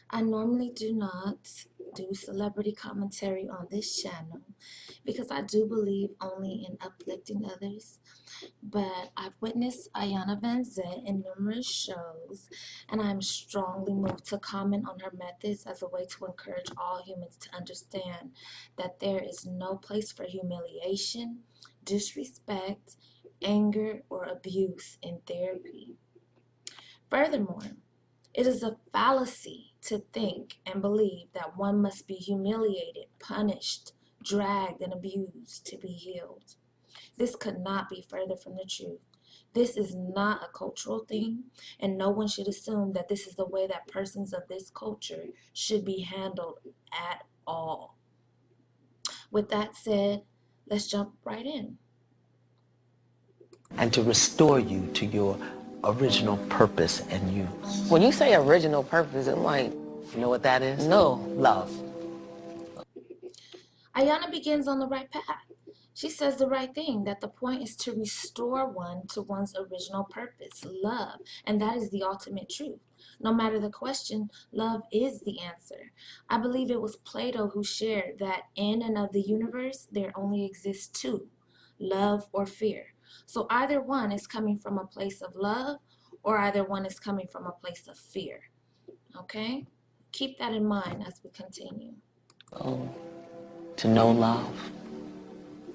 I normally do not do celebrity commentary on this channel because I do believe only in uplifting others. But I've witnessed Iyanla Vanzant in numerous shows, and I'm strongly moved to comment on her methods as a way to encourage all humans to understand that there is no place for humiliation, disrespect, anger, or abuse in therapy. Furthermore, it is a fallacy to think and believe that one must be humiliated, punished, dragged, and abused to be healed. This could not be further from the truth. This is not a cultural thing, and no one should assume that this is the way that persons of this culture should be handled at all. With that said, let's jump right in. And to restore you to your original purpose and you. When you say original purpose, I'm like, You know what that is? no. Love. Iyanla begins on the right path. She says the right thing, that the point is to restore one to one's original purpose, love, and that is the ultimate truth. No matter the question, love is the answer. I believe it was Plato who shared that in and of the universe, there only exists two, love or fear. So either one is coming from a place of love or either one is coming from a place of fear. Okay? Keep that in mind as we continue. To know love,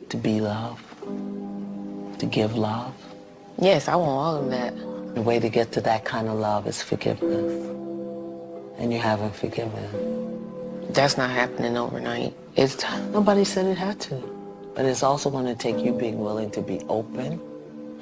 to be love, to give love. Yes, I want all of that. The way to get to that kind of love is forgiveness. And you haven't forgiven. That's not happening overnight. It's time. Nobody said it had to. But it's also going to take you being willing to be open.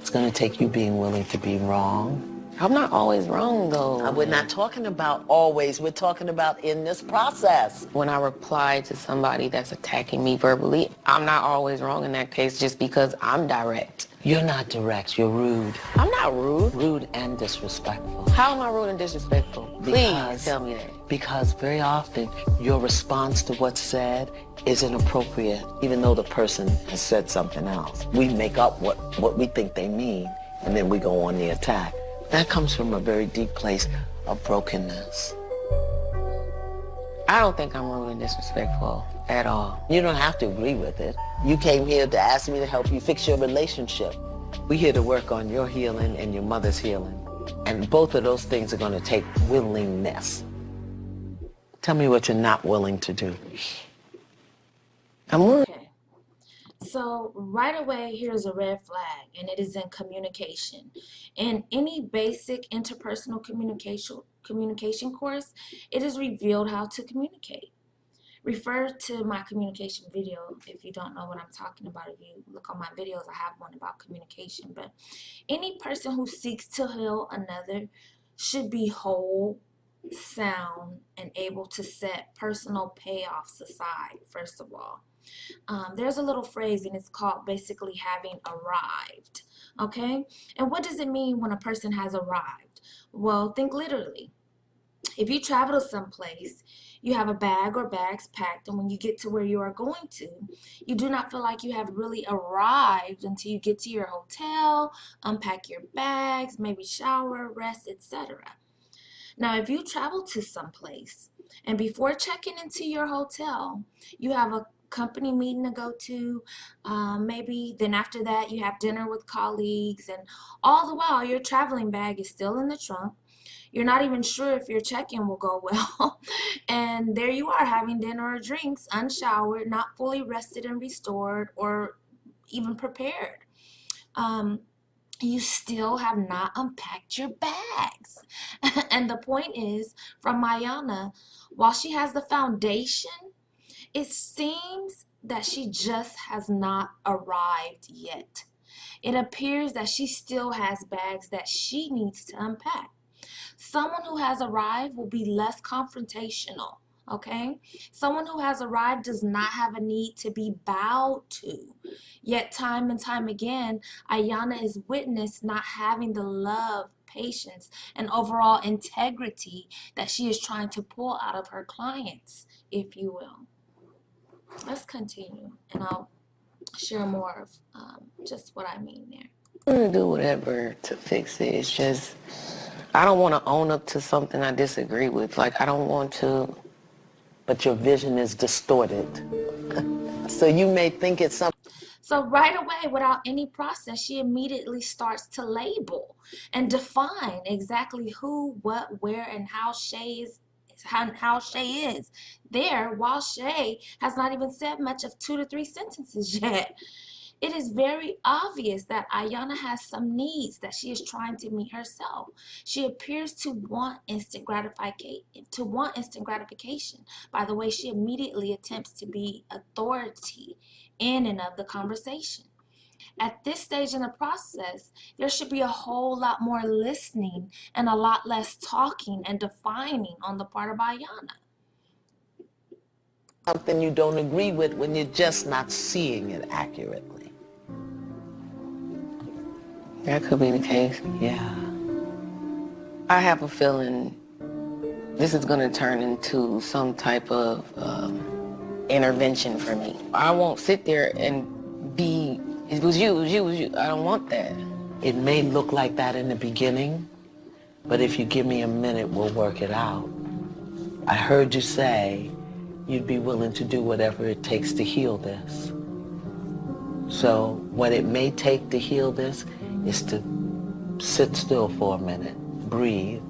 It's going to take you being willing to be wrong. I'm not always wrong, though. We're not talking about always. We're talking about in this process. When I reply to somebody that's attacking me verbally, I'm not always wrong in that case just because I'm direct. You're not direct. You're rude. I'm not rude. Rude and disrespectful. How am I rude and disrespectful? Please tell me that. Because very often your response to what's said is inappropriate, even though the person has said something else. We make up what we think they mean, and then we go on the attack. That comes from a very deep place of brokenness. I don't think I'm rude and disrespectful at all. You don't have to agree with it. You came here to ask me to help you fix your relationship. We're here to work on your healing and your mother's healing. And both of those things are going to take willingness. Tell me what you're not willing to do. I'm willing. Okay. So right away, here's a red flag, and it is in communication. In any basic interpersonal communication course, it is revealed how to communicate. Refer to my communication video if you don't know what I'm talking about. If you look on my videos, I have one about communication. But any person who seeks to heal another should be whole, sound, and able to set personal payoffs aside, first of all. There's a little phrase, and it's called basically having arrived. Okay? And what does it mean when a person has arrived? Well, think literally. If you travel to some place, you have a bag or bags packed, and when you get to where you are going to, you do not feel like you have really arrived until you get to your hotel, unpack your bags, maybe shower, rest, etc. Now, if you travel to some place, and before checking into your hotel, you have a company meeting to go to, maybe then after that you have dinner with colleagues, and all the while your traveling bag is still in the trunk. You're not even sure if your check-in will go well, and there you are having dinner or drinks, unshowered, not fully rested and restored, or even prepared. You still have not unpacked your bags. And the point is, from Iyanla, while she has the foundation, it seems that she just has not arrived yet. It appears that she still has bags that she needs to unpack. Someone who has arrived will be less confrontational, okay? Someone who has arrived does not have a need to be bowed to. Yet time and time again, Iyanla is witnessed not having the love, patience, and overall integrity that she is trying to pull out of her clients, if you will. Let's continue, and I'll share more of just what I mean there. I'm gonna do whatever to fix it. It's just, I don't want to own up to something I disagree with. Like, I don't want to. But your vision is distorted. So you may think it's something. So right away, without any process, she immediately starts to label and define exactly who, what, where, and how Shay is there, while Shay has not even said much of 2 to 3 sentences yet. It is very obvious that Iyanla has some needs that she is trying to meet herself. She appears to want instant gratification by the way she immediately attempts to be authority in and of the conversation. At this stage in the process, there should be a whole lot more listening and a lot less talking and defining on the part of Iyanla. Something you don't agree with when you're just not seeing it accurately. That could be the case. Yeah. I have a feeling this is gonna turn into some type of intervention for me. I won't sit there and be, it was you, it was you, it was you. I don't want that. It may look like that in the beginning, but if you give me a minute, we'll work it out. I heard you say you'd be willing to do whatever it takes to heal this. So what it may take to heal this is to sit still for a minute, breathe,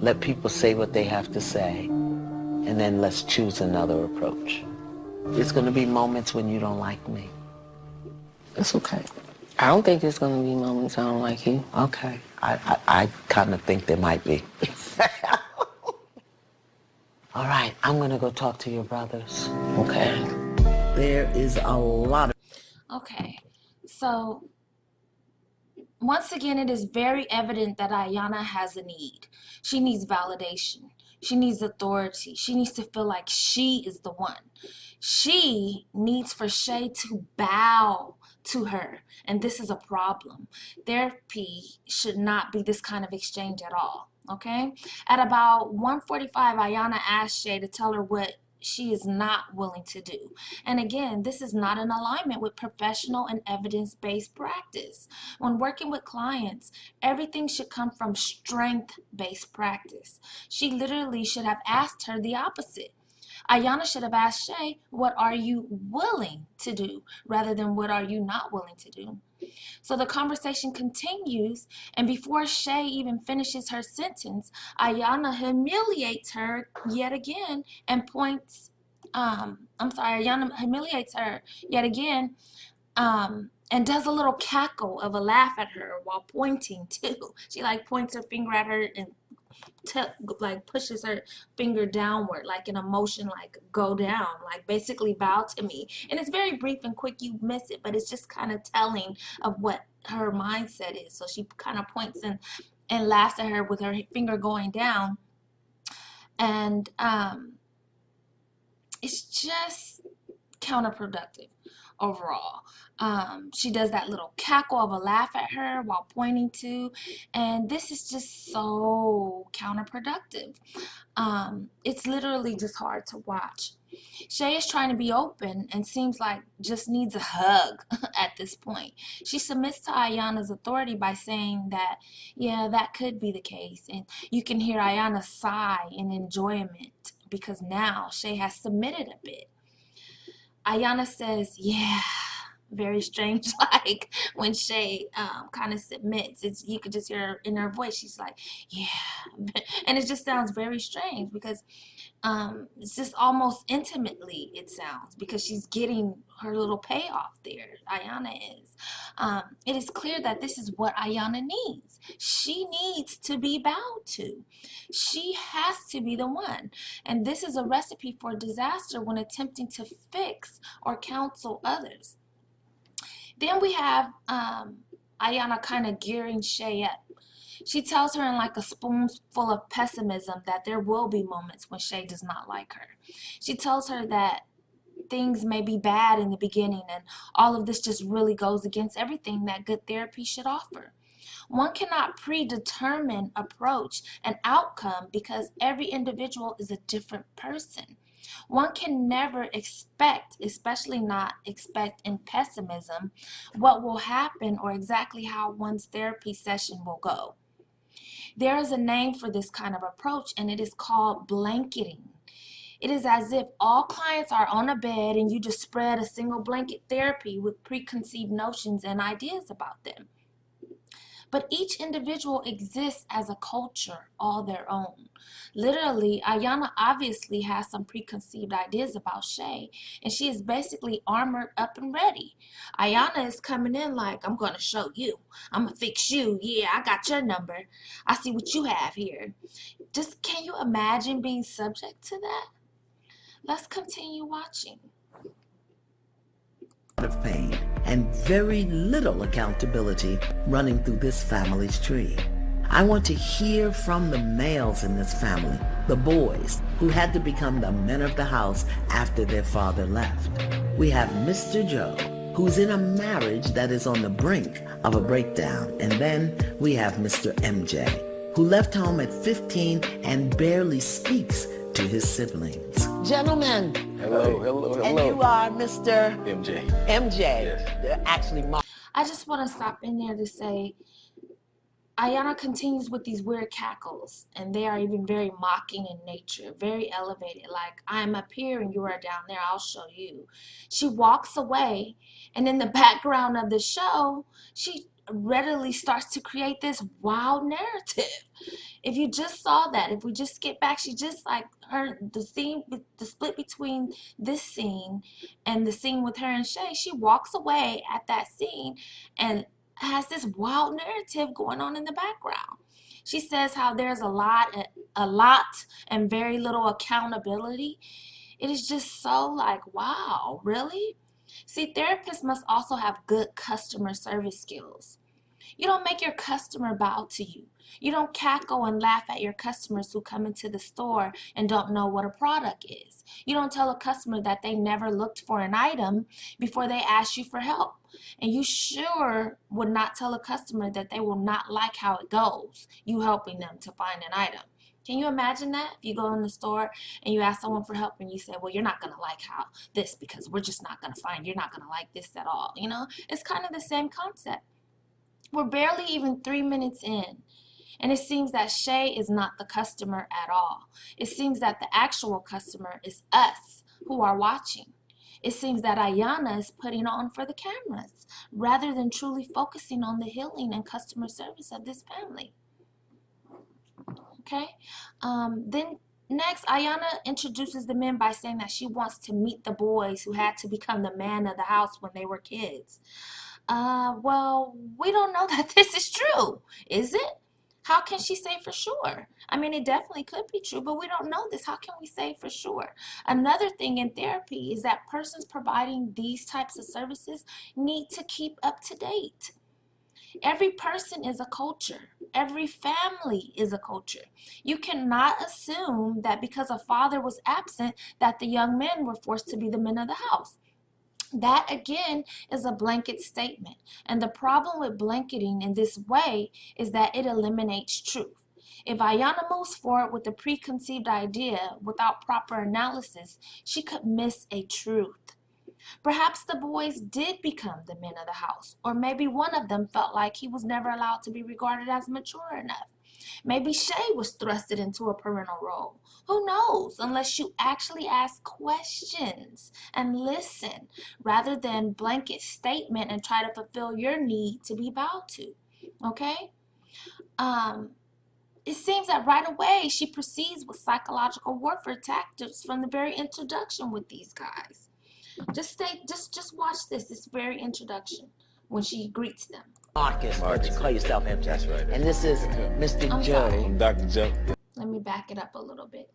let people say what they have to say, and then let's choose another approach. It's going to be moments when you don't like me. It's okay. I don't think it's gonna be moments I don't like you. Okay. I kind of think there might be. All right, I'm going to go talk to your brothers. Okay. There is a lot of... Okay, so once again, it is very evident that Iyanla has a need. She needs validation. She needs authority. She needs to feel like she is the one. She needs for Shay to bow to her, and this is a problem. Therapy should not be this kind of exchange at all, okay? At about 1:45, Iyanla asked Shay to tell her what she is not willing to do. And again, this is not in alignment with professional and evidence-based practice. When working with clients, everything should come from strength-based practice. She literally should have asked her the opposite. Iyanla should have asked Shay, what are you willing to do, rather than what are you not willing to do? So the conversation continues, and before Shay even finishes her sentence, Iyanla humiliates her yet again and points, Iyanla humiliates her yet again and does a little cackle of a laugh at her while pointing too. She like points her finger at her and like pushes her finger downward, like in a motion, like go down, like basically bow to me. And it's very brief and quick, you miss it, but it's just kind of telling of what her mindset is. So she kind of points and laughs at her with her finger going down, and it's just counterproductive overall. She does that little cackle of a laugh at her while pointing to, and this is just so counterproductive. It's literally just hard to watch. Shay is trying to be open and seems like just needs a hug at this point. She submits to Iyanla's authority by saying that, yeah, that could be the case. And you can hear Iyanla sigh in enjoyment because now Shay has submitted a bit. Iyanla says, yeah, very strange, like when Shay kind of submits. You could just hear her in her voice. She's like, yeah. And it just sounds very strange because it's just almost intimately it sounds, because she's getting her little payoff there. Iyanla is. It is clear that this is what Iyanla needs. She needs to be bowed to. She has to be the one. And this is a recipe for disaster when attempting to fix or counsel others. Then we have Iyanla kind of gearing Shay up. She tells her in like a spoonful of pessimism that there will be moments when Shay does not like her. She tells her that things may be bad in the beginning and all of this just really goes against everything that good therapy should offer. One cannot predetermine approach and outcome because every individual is a different person. One can never expect, especially not expect in pessimism, what will happen or exactly how one's therapy session will go. There is a name for this kind of approach, and it is called blanketing. It is as if all clients are on a bed and you just spread a single blanket therapy with preconceived notions and ideas about them. But each individual exists as a culture all their own. Literally, Iyanla obviously has some preconceived ideas about Shay, and she is basically armored up and ready. Iyanla is coming in like, I'm going to show you. I'm going to fix you. Yeah, I got your number. I see what you have here. Just can you imagine being subject to that? Let's continue watching. Of pain and very little accountability running through this family's tree. I want to hear from the males in this family, the boys who had to become the men of the house after their father left. We have Mr. Joe, who's in a marriage that is on the brink of a breakdown. And then we have Mr. MJ, who left home at 15 and barely speaks to his siblings. Gentlemen. Hello. And you are Mr. MJ. MJ. Yes. Actually, I just want to stop in there to say, Iyanla continues with these weird cackles, and they are even very mocking in nature, very elevated, like, I'm up here and you are down there, I'll show you. She walks away, and in the background of the show, she readily starts to create this wild narrative. If you just saw that, if we just skip back, she just like the scene, the split between this scene and the scene with her and Shay, she walks away at that scene and has this wild narrative going on in the background. She says how there's a lot and very little accountability. It is just so like, wow, really? See, therapists must also have good customer service skills. You don't make your customer bow to you. You don't cackle and laugh at your customers who come into the store and don't know what a product is. You don't tell a customer that they never looked for an item before they ask you for help. And you sure would not tell a customer that they will not like how it goes, you helping them to find an item. Can you imagine that? If you go in the store and you ask someone for help and you say, well, you're not going to like how this because we're just not going to find, you're not going to like this at all. You know, it's kind of the same concept. We're barely even 3 minutes in, and it seems that Shay is not the customer at all. It seems that the actual customer is us who are watching. It seems that Iyanla is putting on for the cameras rather than truly focusing on the healing and customer service of this family. Okay? Then next, Iyanla introduces the men by saying that she wants to meet the boys who had to become the man of the house when they were kids. Well, we don't know that this is true, is it? How can she say for sure? I mean, it definitely could be true, but we don't know this. How can we say for sure? Another thing in therapy is that persons providing these types of services need to keep up to date. Every person is a culture. Every family is a culture. You cannot assume that because a father was absent that the young men were forced to be the men of the house. That, again, is a blanket statement. And the problem with blanketing in this way is that it eliminates truth. If Iyanla moves forward with a preconceived idea without proper analysis, she could miss a truth. Perhaps the boys did become the men of the house, or maybe one of them felt like he was never allowed to be regarded as mature enough. Maybe Shay was thrusted into a parental role. Who knows, unless you actually ask questions and listen, rather than blanket statement and try to fulfill your need to be bowed to, okay? It seems that right away she proceeds with psychological warfare tactics from the very introduction with these guys. Just watch this very introduction when she greets them. Marcus, but you call yourself MJ. That's right. And this is Mr. I'm Joe. sorry. I'm Dr. Joe. Let me back it up a little bit.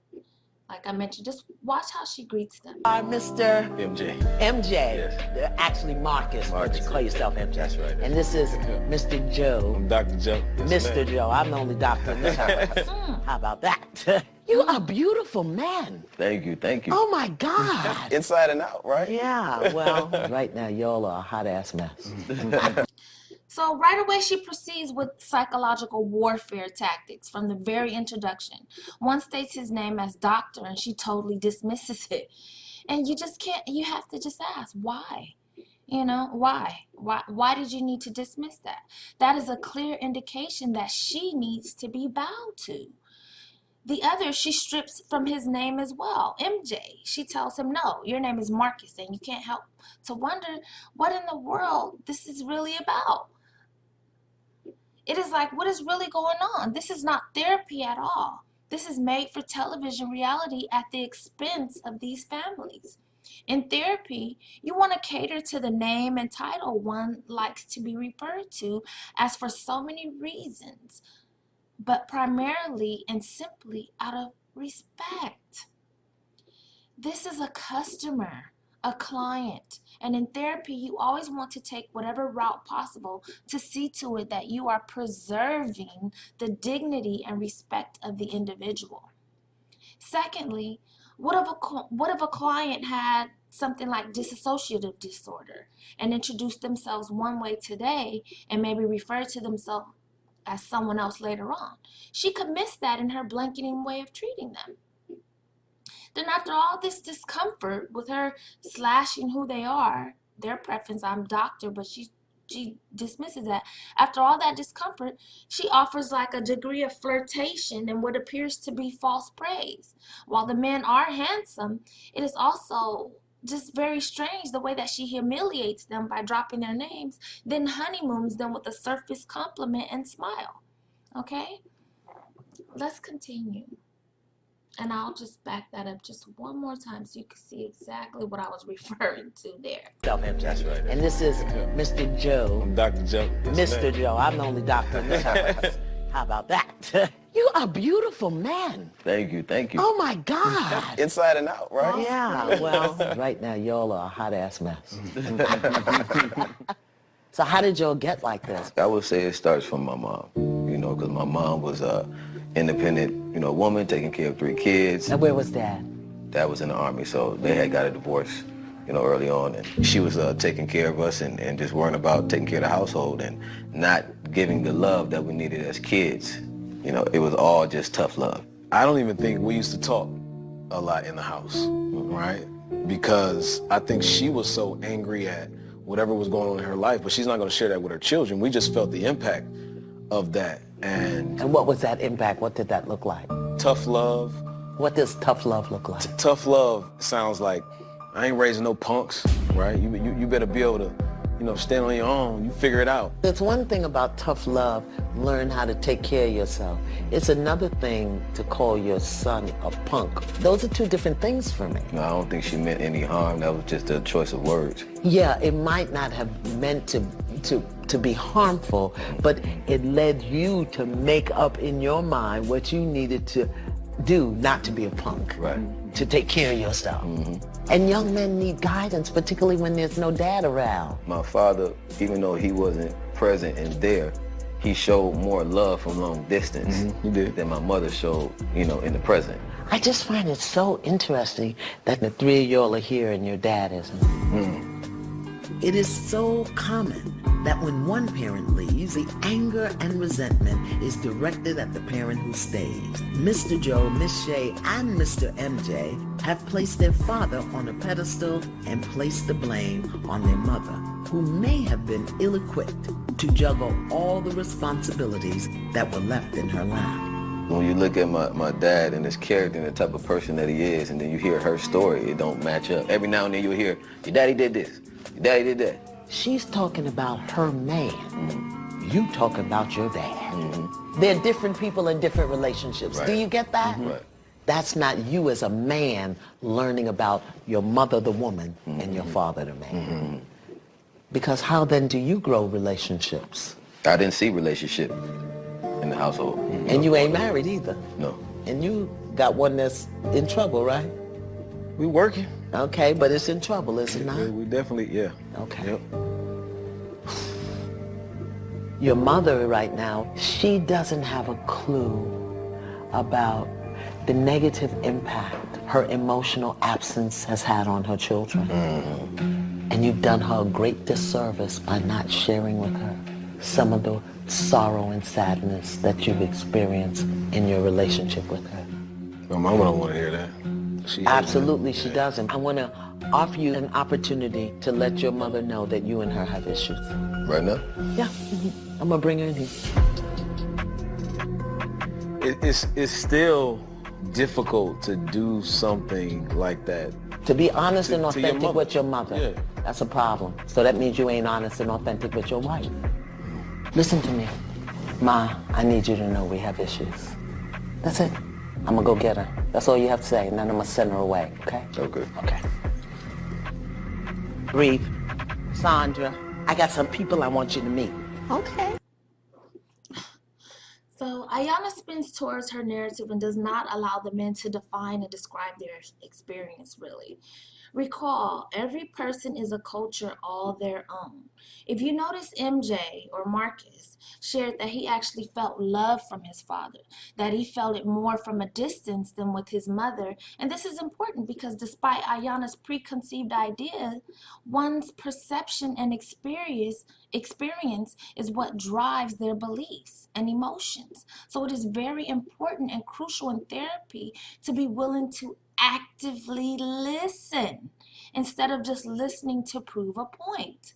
Like I mentioned, just watch how she greets them. Are Mr. MJ. MJ. Yes. Actually, Marcus, but you call yourself MJ. That's right. And this is Mr. Joe. I'm Dr. Joe. Yes, Mr. ma'am. Joe. I'm the only doctor in this house. How about that? You are a beautiful man. Thank you. Oh my God. Inside and out, right? Yeah, well, right now y'all are a hot ass mess. So right away, she proceeds with psychological warfare tactics from the very introduction. One states his name as doctor, and she totally dismisses it. And you just can't, you have to just ask, why? You know, why? Why did you need to dismiss that? That is a clear indication that she needs to be bowed to. The other, she strips from his name as well, MJ. She tells him, no, your name is Marcus, and you can't help to wonder what in the world this is really about. It is like, what is really going on? This is not therapy at all. This is made for television reality at the expense of these families. In therapy, you want to cater to the name and title one likes to be referred to as for so many reasons, but primarily and simply out of respect. This is a customer, a client, and in therapy, you always want to take whatever route possible to see to it that you are preserving the dignity and respect of the individual. Secondly, what if a client had something like dissociative disorder and introduced themselves one way today and maybe refer to themselves as someone else later on? She could miss that in her blanketing way of treating them. Then after all this discomfort with her slashing who they are, their preference, I'm doctor, but she dismisses that. After all that discomfort, she offers like a degree of flirtation and what appears to be false praise. While the men are handsome, it is also just very strange the way that she humiliates them by dropping their names, then honeymoons them with a surface compliment and smile. Okay? Let's continue. And I'll just back that up just one more time so you can see exactly what I was referring to there. That's right. And this is Mr. Joe. I'm Dr. Joe. Mr. Joe. I'm the only doctor in this house. How about that? You are a beautiful man. Thank you, thank you. Oh my God. Inside and out, right? Yeah, well, right now y'all are a hot ass mess. So how did y'all get like this? I would say it starts from my mom, because my mom was a independent, woman taking care of 3 kids. And where was Dad? Dad was in the Army, so they had got a divorce, early on. And she was taking care of us and just worrying about taking care of the household and not giving the love that we needed as kids. It was all just tough love. I don't even think we used to talk a lot in the house, right? Because I think she was so angry at whatever was going on in her life, but she's not going to share that with her children. We just felt the impact of that. And what was that impact? What did that look like? Tough love. What does tough love look like? Tough love sounds like, I ain't raising no punks, right? You better be able to, stand on your own. You figure it out. It's one thing about tough love, learn how to take care of yourself. It's another thing to call your son a punk. Those are 2 different things for me. No, I don't think she meant any harm. That was just a choice of words. Yeah, it might not have meant to be harmful, but it led you to make up in your mind what you needed to do, not to be a punk. Right. To take care of yourself. And young men need guidance, particularly when there's no dad around. My father, even though he wasn't present and there, he showed more love from long distance He did. than my mother showed, in the present. I just find it so interesting that the 3 of y'all are here and your dad isn't. It is so common that when one parent leaves, the anger and resentment is directed at the parent who stays. Mr. Joe, Miss Shay, and Mr. MJ have placed their father on a pedestal and placed the blame on their mother, who may have been ill-equipped to juggle all the responsibilities that were left in her lap. When you look at my dad and his character and the type of person that he is, and then you hear her story, it don't match up. Every now and then you'll hear, your daddy did this, your daddy did that. She's talking about her man. You talking about your dad. They're different people in different relationships. Right. Do you get that? Right. That's not you as a man learning about your mother, the woman, and your father, the man. Because how then do you grow relationships? I didn't see relationship in the household. And you ain't married either. No. And you got one that's in trouble, right? We working. Okay, but it's in trouble, is it not? We definitely, yeah. Okay. Yep. Your mother right now, she doesn't have a clue about the negative impact her emotional absence has had on her children. And you've done her a great disservice by not sharing with her. some of the sorrow and sadness that you've experienced in your relationship with her? My mama don't want to hear that. She hates Absolutely, it. she Yeah. doesn't. I want to offer you an opportunity to let your mother know that you and her have issues. Right now? Yeah, I'm going to bring her in here. It's still difficult to do something like that. To be honest and To your authentic mother. with your mother, Yeah. that's a problem. So that means you ain't honest and authentic with your wife. Listen to me. Ma, I need you to know we have issues. That's it. I'm going to go get her. That's all you have to say, and then I'm going to send her away, okay? Okay. Okay. Breathe. Sandra, I got some people I want you to meet. Okay. So Iyanla spins towards her narrative and does not allow the men to define and describe their experience, really. Recall, every person is a culture all their own. If you notice, MJ or Marcus shared that he actually felt love from his father, that he felt it more from a distance than with his mother. And this is important because despite Iyanla's preconceived idea, one's perception and experience is what drives their beliefs and emotions. So it is very important and crucial in therapy to be willing to actively listen instead of just listening to prove a point.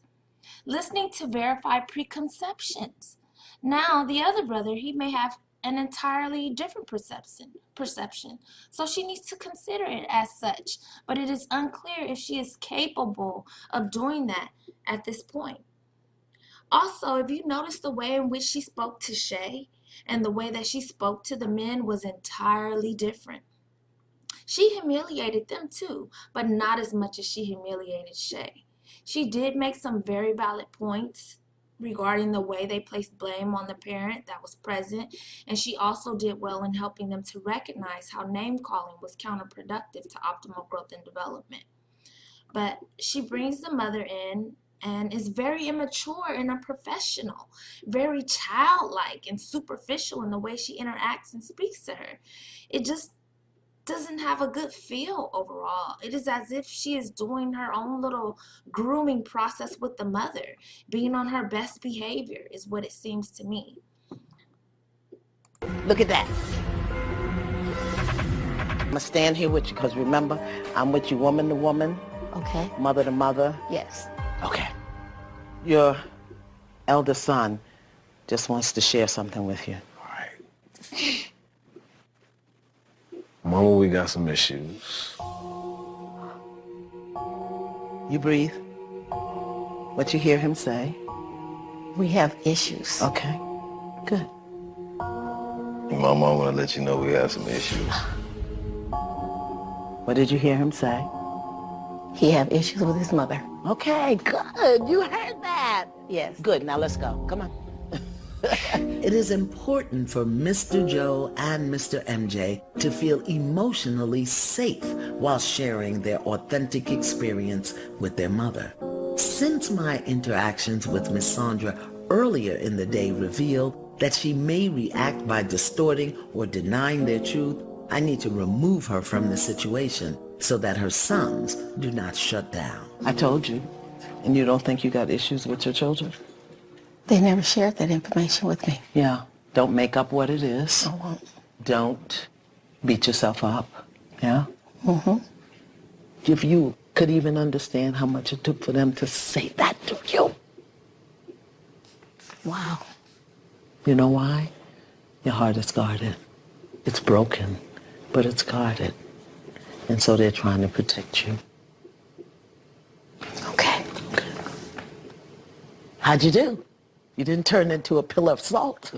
Listening to verify preconceptions. Now, the other brother, he may have an entirely different perception. So she needs to consider it as such, but it is unclear if she is capable of doing that at this point. Also, if you notice the way in which she spoke to Shay and the way that she spoke to the men was entirely different. She humiliated them too, but not as much as she humiliated Shay. She did make some very valid points regarding the way they placed blame on the parent that was present, and she also did well in helping them to recognize how name-calling was counterproductive to optimal growth and development. But she brings the mother in and is very immature and unprofessional, very childlike and superficial in the way she interacts and speaks to her. It just doesn't have a good feel overall. It is as if she is doing her own little grooming process with the mother, being on her best behavior is what it seems to me. Look at that. I'm going to stand here with you because remember, I'm with you woman to woman, Okay. mother to mother. Yes. Okay. Your elder son just wants to share something with you. All right. Mama, we got some issues. You breathe. What you hear him say? We have issues. Okay. Good. Mama, I want to let you know we have some issues. What did you hear him say? He have issues with his mother. Okay, good. You heard that. Yes. Good. Now let's go. Come on. It is important for Mr. Joe and Mr. MJ to feel emotionally safe while sharing their authentic experience with their mother. Since my interactions with Miss Sandra earlier in the day revealed that she may react by distorting or denying their truth, I need to remove her from the situation so that her sons do not shut down. I told you. And you don't think you got issues with your children? They never shared that information with me. Yeah. Don't make up what it is. I won't. Don't beat yourself up. Yeah? Mm-hmm. If you could even understand how much it took for them to say that to you. Wow. You know why? Your heart is guarded. It's broken, but it's guarded. And so they're trying to protect you. Okay. How'd you do? You didn't turn into a pillar of salt.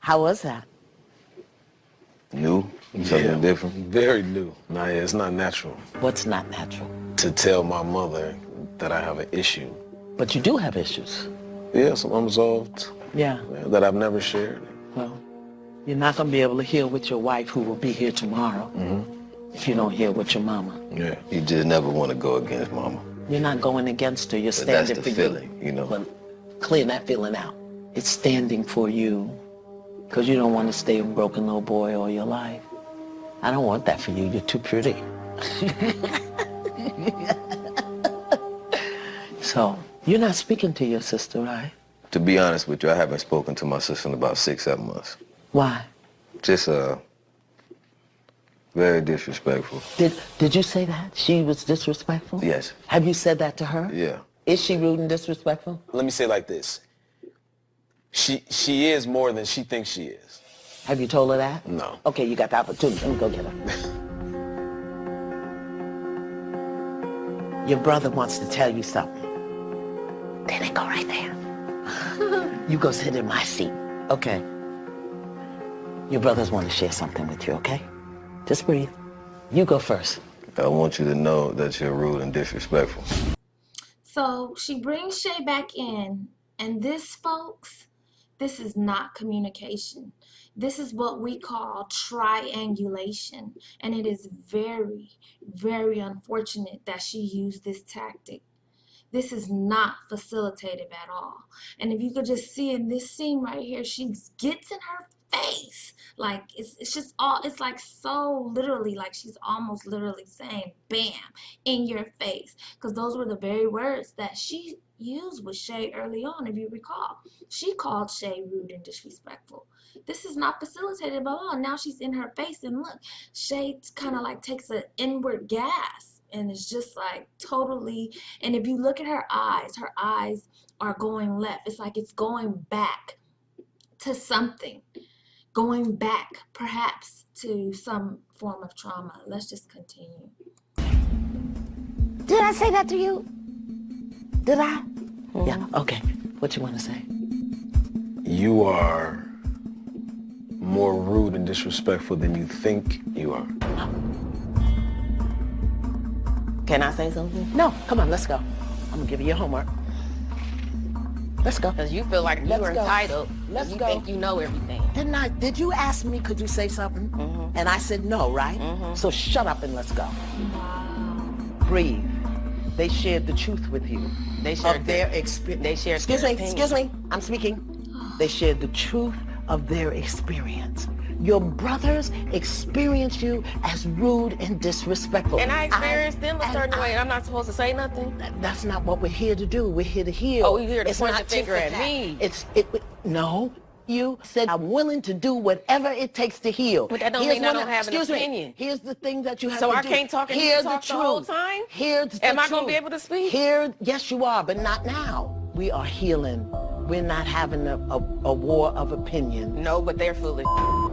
How was that? New? Something different? Very new. Nah, yeah, it's not natural What's not natural? to tell my mother that I have an issue. But you do have issues. Yeah, some unresolved Yeah. that I've never shared. Well, you're not going to be able to heal with your wife who will be here tomorrow if you don't heal with your mama. Yeah. You just never want to go against Mama. You're not going against her. You're But that's standing the for feeling, you know. Well, clear that feeling out. It's standing for you because you don't want to stay a broken little boy all your life. I don't want that for you. You're too pretty. So, you're not speaking to your sister, right? To be honest with you, I haven't spoken to my sister in about 6-7 months. Why? Just very disrespectful. Did you say that? She was disrespectful? Yes. Have you said that to her? Yeah. Is she rude and disrespectful? Let me say it like this. She is more than she thinks she is. Have you told her that? No. Okay, you got the opportunity. Let me go get her. Your brother wants to tell you something. Then it go right there. You go sit in my seat. Okay. Your brothers want to share something with you, okay? Just breathe. You go first. I want you to know that you're rude and disrespectful. So she brings Shay back in, and this, folks, this is not communication. This is what we call triangulation, and it is very, very unfortunate that she used this tactic. This is not facilitative at all. And if you could just see in this scene right here, she gets in her face. Like, it's just all, it's like so literally, like she's almost literally saying, bam, in your face. Because those were the very words that she used with Shay early on, if you recall. She called Shay rude and disrespectful. This is not facilitative at all. Now she's in her face, and look, Shay kind of like takes an inward gasp. And it's just like totally, and if you look at her eyes are going left. It's like it's going back to something, going back perhaps to some form of trauma. Let's just continue. Did I say that to you? Did I? Yeah, okay. What you want to say? You are more rude and disrespectful than you think you are. Can I say something? No, come on, let's go. I'm gonna give you your homework. Let's go. Because you feel like Let's you're go. entitled. Let's you go. think you know everything. Did you ask me, could you say something? And I said no, right? So shut up and let's go. Breathe. They shared the truth with you. They shared of their experience. They shared Excuse their me, opinion. excuse me, I'm speaking. They shared the truth of their experience. Your brothers experienced you as rude and disrespectful. And I experienced them a certain way, and I'm not supposed to say nothing? That's not what we're here to do. We're here to heal. Oh, we're here to point the not finger tit for at tat. me. No. You said, I'm willing to do whatever it takes to heal. But that don't Here's mean I one don't have an excuse me. opinion. Here's the thing that you have So to I do. can't talk and you Hear talk the the whole truth. time? Here's the Am I truth. gonna be able to speak? Yes, you are, but not now. We are healing. We're not having a war of opinion. No, but they're foolish.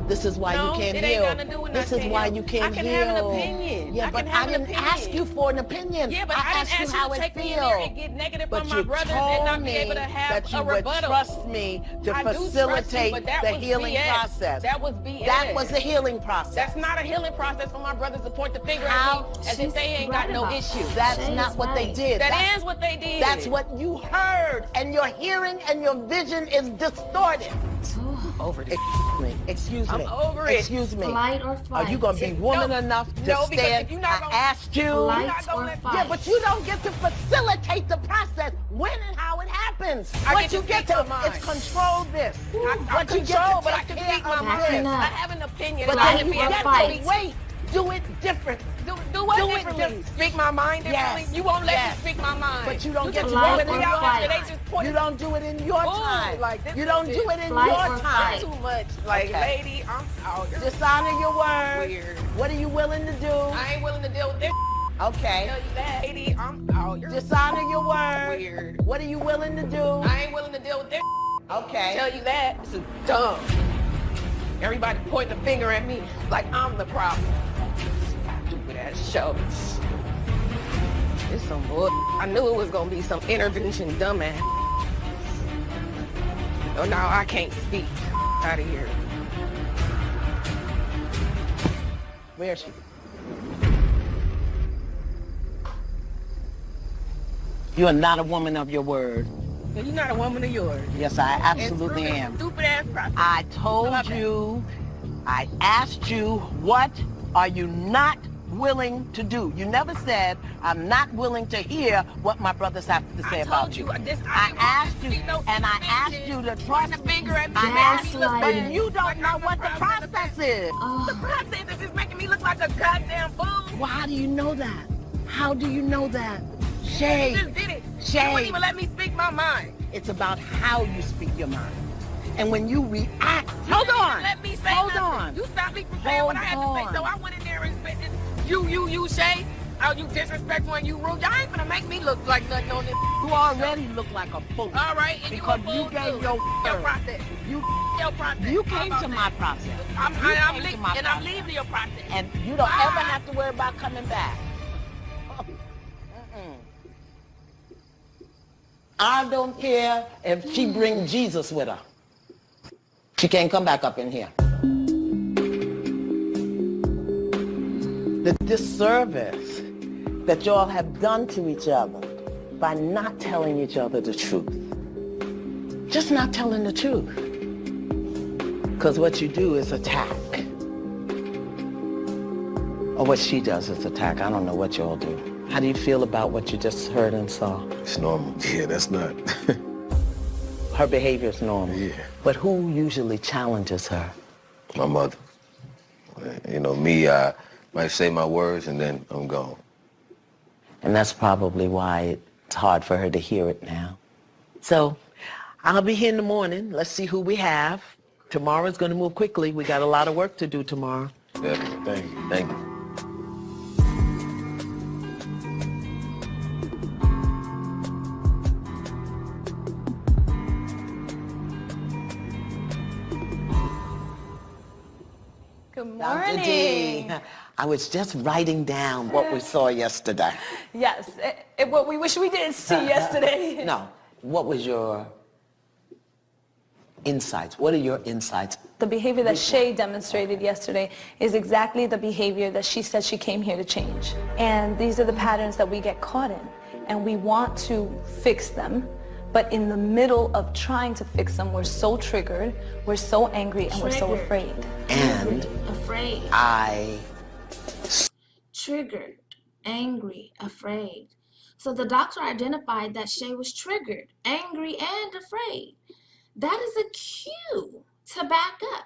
This is why No, you can't it heal. ain't nothing to do with This I is can't why heal. you can't I can heal. have an opinion. Yeah, I but can have I an didn't opinion. ask you for an opinion. Yeah, but I didn't asked you ask how you to it take me in feel. there and get negative But from my you brothers told and not be me able to have that you a would rebuttal. trust me to I do trust you, facilitate but that the was healing BS. process. That was BS. That was the healing process. That's not a healing process for my brothers to point the finger How? at me as if they ain't got no issue. That's Shay not is what they right. did. That is what they did. That's what you heard, and your hearing and your vision is distorted. over this. Excuse me. I'm over it. Excuse me. Flight or flight? Are you gonna be woman enough to No, because stand? if you're not I gonna- asked you. Flight You're not gonna or let- fight? Yeah, but you don't get to facilitate the process when and how it happens. I What get you to get speak to my mind. is control this. I What you get control, to but I take can care speak my of mind. Backing this. up. I have an opinion, But but I Flight then can you be or get fight? to wait. Do it different. Do what Do it differently? different. Speak my mind differently? Yes. You won't let Yes. me speak my mind. But you don't get to do Flight it in or your fight? They time. just point You don't do it in your Ooh, time. like, this You is don't do it. it in Flight your or time. fight? too much. Like, Okay. lady, I'm out. You're Dishonor your word. weird. What are you willing to do? I ain't willing to deal with this. Okay. Tell you that, lady, I'm out. You're Dishonor your word. weird. What are you willing to do? I ain't willing to deal with this. Okay. Tell you that. This is dumb. Everybody pointing a finger at me like I'm the problem. Stupid ass show. It's some bull. I knew it was gonna be some intervention, dumbass. Oh, now I can't speak. Out of here. Where is she? You are not a woman of your word. You're not a woman of yours. Yes, I absolutely It's am. Stupid ass process. I told you, I asked you, what are you not willing to do? You never said, I'm not willing to hear what my brothers have to say about you. I asked you, and I asked you to trust the finger at me. Gaslighting. but you don't know what the process is. The process is just making me look like a goddamn fool. Well, how do you know that? How do you know that? He Shay, just did it. Shay. He wouldn't even let me speak my mind. It's about how you speak your mind. And when you react, Hold on. let me say Hold nothing. on. You stopped me from saying what I had to say, so I went in there and said, you, Shay. Oh, you disrespectful and you rude. Y'all ain't gonna make me look like nothing on this. You already look like a fool. All right, and Because you, a you fool gave too. your Your word. process. Your process. You How came about to that? my process. I'm leaving your process. And you don't Bye. ever have to worry about coming back. I don't care if she brings Jesus with her. She can't come back up in here. The disservice that y'all have done to each other by not telling each other the truth. Just not telling the truth. Because what you do is attack. Or what she does is attack. I don't know what y'all do. How do you feel about what you just heard and saw? It's normal. Yeah, that's not. Her behavior is normal. Yeah. But who usually challenges her? My mother. You know, me, I might say my words and then I'm gone. And that's probably why it's hard for her to hear it now. So I'll be here in the morning. Let's see who we have. Tomorrow's going to move quickly. We got a lot of work to do tomorrow. Definitely. Thank you. Thank you. Good Dr. D, morning. I was just writing down what we saw yesterday. Yes, what we wish we did see yesterday. No, what was your insights? What are your insights? The behavior that Shay demonstrated yesterday is exactly the behavior that she said she came here to change. And these are the patterns that we get caught in. And we want to fix them. But in the middle of trying to fix them, we're so triggered, we're so angry, and we're so Triggered. afraid. And Afraid. I Triggered, angry, afraid. So the doctor identified that Shay was triggered, angry, and afraid. That is a cue to back up.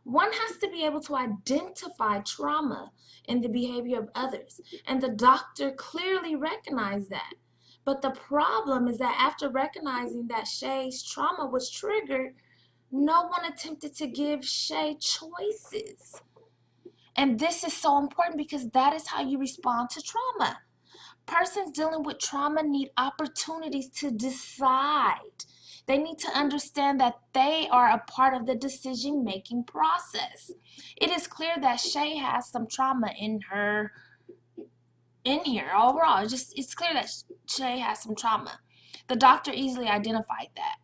One has to be able to identify trauma in the behavior of others, and the doctor clearly recognized that. But the problem is that after recognizing that Shay's trauma was triggered, no one attempted to give Shay choices. And this is so important because that is how you respond to trauma. Persons dealing with trauma need opportunities to decide. They need to understand that they are a part of the decision-making process. It is clear that Shay has some trauma in here overall. It's clear that Shay has some trauma. The doctor easily identified that.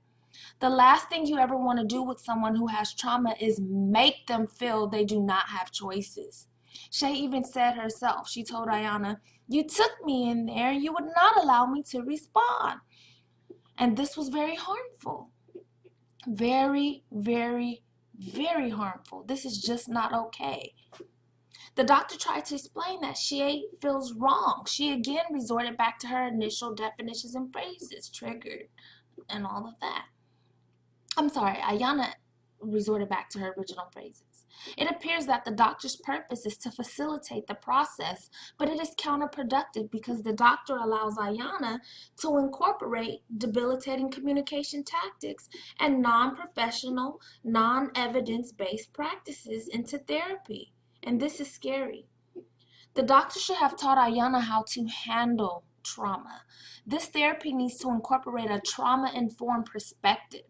The last thing you ever want to do with someone who has trauma is make them feel they do not have choices. Shay even said herself, she told Iyanla, "You took me in there, you would not allow me to respond." And this was very harmful. Very, very, very harmful. This is just not okay. The doctor tried to explain that Shay feels wrong. She again resorted back to her initial definitions and phrases, triggered, and all of that. I'm sorry, Iyanla resorted back to her original phrases. It appears that the doctor's purpose is to facilitate the process, but it is counterproductive because the doctor allows Iyanla to incorporate debilitating communication tactics and non-professional, non-evidence-based practices into therapy. And this is scary. The doctor should have taught Iyanla how to handle trauma. This therapy needs to incorporate a trauma-informed perspective.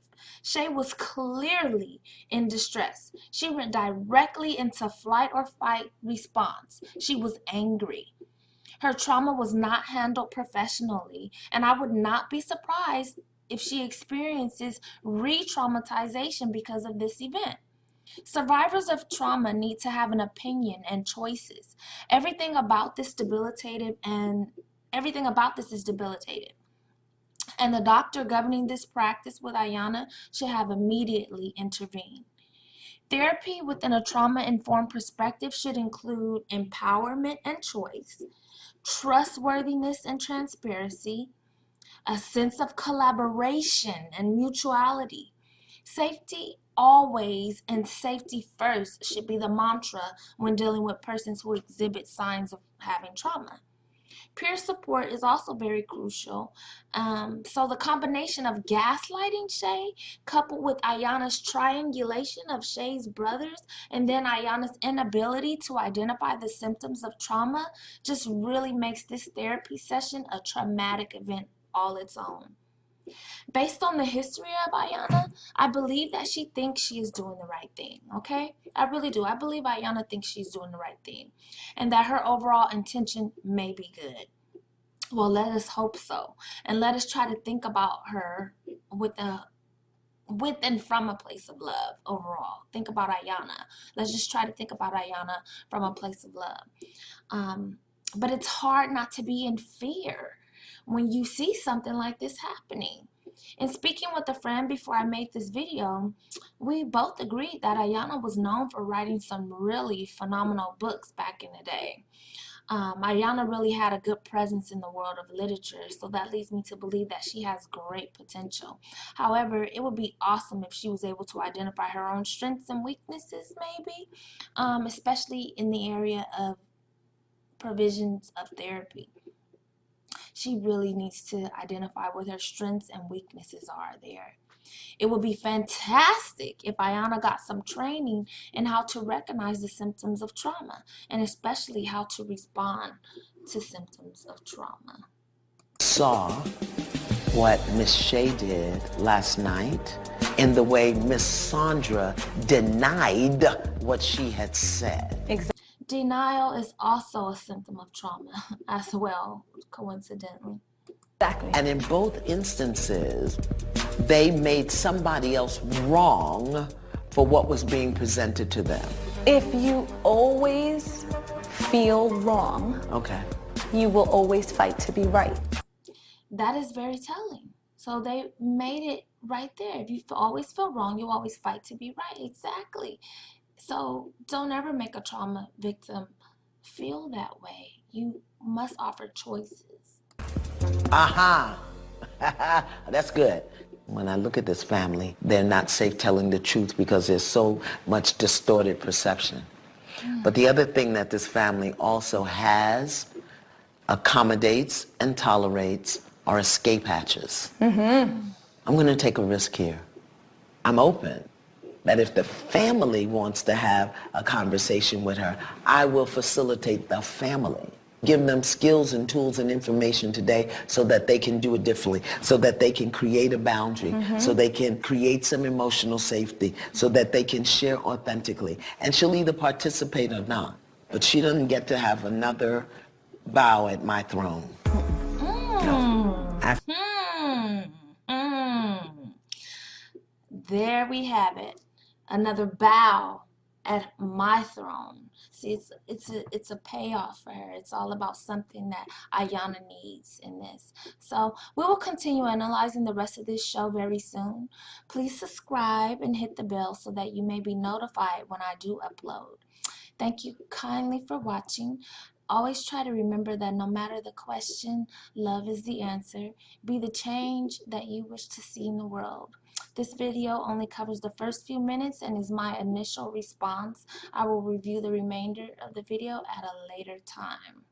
Shay was clearly in distress. She went directly into flight or fight response. She was angry. Her trauma was not handled professionally, and I would not be surprised if she experiences re-traumatization because of this event. Survivors of trauma need to have an opinion and choices. Everything about this is debilitative. And the doctor governing this practice with Iyanla should have immediately intervened. Therapy within a trauma-informed perspective should include empowerment and choice, trustworthiness and transparency, a sense of collaboration and mutuality. Safety always and safety first should be the mantra when dealing with persons who exhibit signs of having trauma. Peer support is also very crucial. So the combination of gaslighting Shay, coupled with Iyanla's triangulation of Shay's brothers, and then Iyanla's inability to identify the symptoms of trauma, just really makes this therapy session a traumatic event all its own. Based on the history of Iyanla, I believe that she thinks she is doing the right thing, okay? I really do. I believe Iyanla thinks she's doing the right thing and that her overall intention may be good. Well, let us hope so. And let us try to think about her with and from a place of love overall. Think about Iyanla. Let's just try to think about Iyanla from a place of love. But it's hard not to be in fear when you see something like this happening. And speaking with a friend before I made this video, we both agreed that Iyanla was known for writing some really phenomenal books back in the day. Iyanla really had a good presence in the world of literature, so that leads me to believe that she has great potential. However, it would be awesome if she was able to identify her own strengths and weaknesses, maybe, especially in the area of provisions of therapy. She really needs to identify what her strengths and weaknesses are there. It would be fantastic if Iyanla got some training in how to recognize the symptoms of trauma, and especially how to respond to symptoms of trauma. Saw what Miss Shay did last night in the way Miss Sandra denied what she had said. Exactly. Denial is also a symptom of trauma as well, coincidentally. And in both instances, they made somebody else wrong for what was being presented to them. If you always feel wrong, Okay. you will always fight to be right. That is very telling. So they made it right there. If you always feel wrong, you always fight to be right. Exactly. So don't ever make a trauma victim feel that way. You must offer choices. Aha! That's good. When I look at this family, they're not safe telling the truth because there's so much distorted perception. But the other thing that this family also has, accommodates, and tolerates are escape hatches. I'm going to take a risk here. I'm open that if the family wants to have a conversation with her, I will facilitate the family. Give them skills and tools and information today so that they can do it differently, so that they can create a boundary, so they can create some emotional safety, so that they can share authentically. And she'll either participate or not, but she doesn't get to have another bow at my throne. No. There we have it. Another bow at my throne. See, it's a payoff for her. It's all about something that Iyanla needs in this. So we will continue analyzing the rest of this show very soon. Please subscribe and hit the bell so that you may be notified when I do upload. Thank you kindly for watching. Always try to remember that no matter the question, love is the answer. Be the change that you wish to see in the world. This video only covers the first few minutes and is my initial response. I will review the remainder of the video at a later time.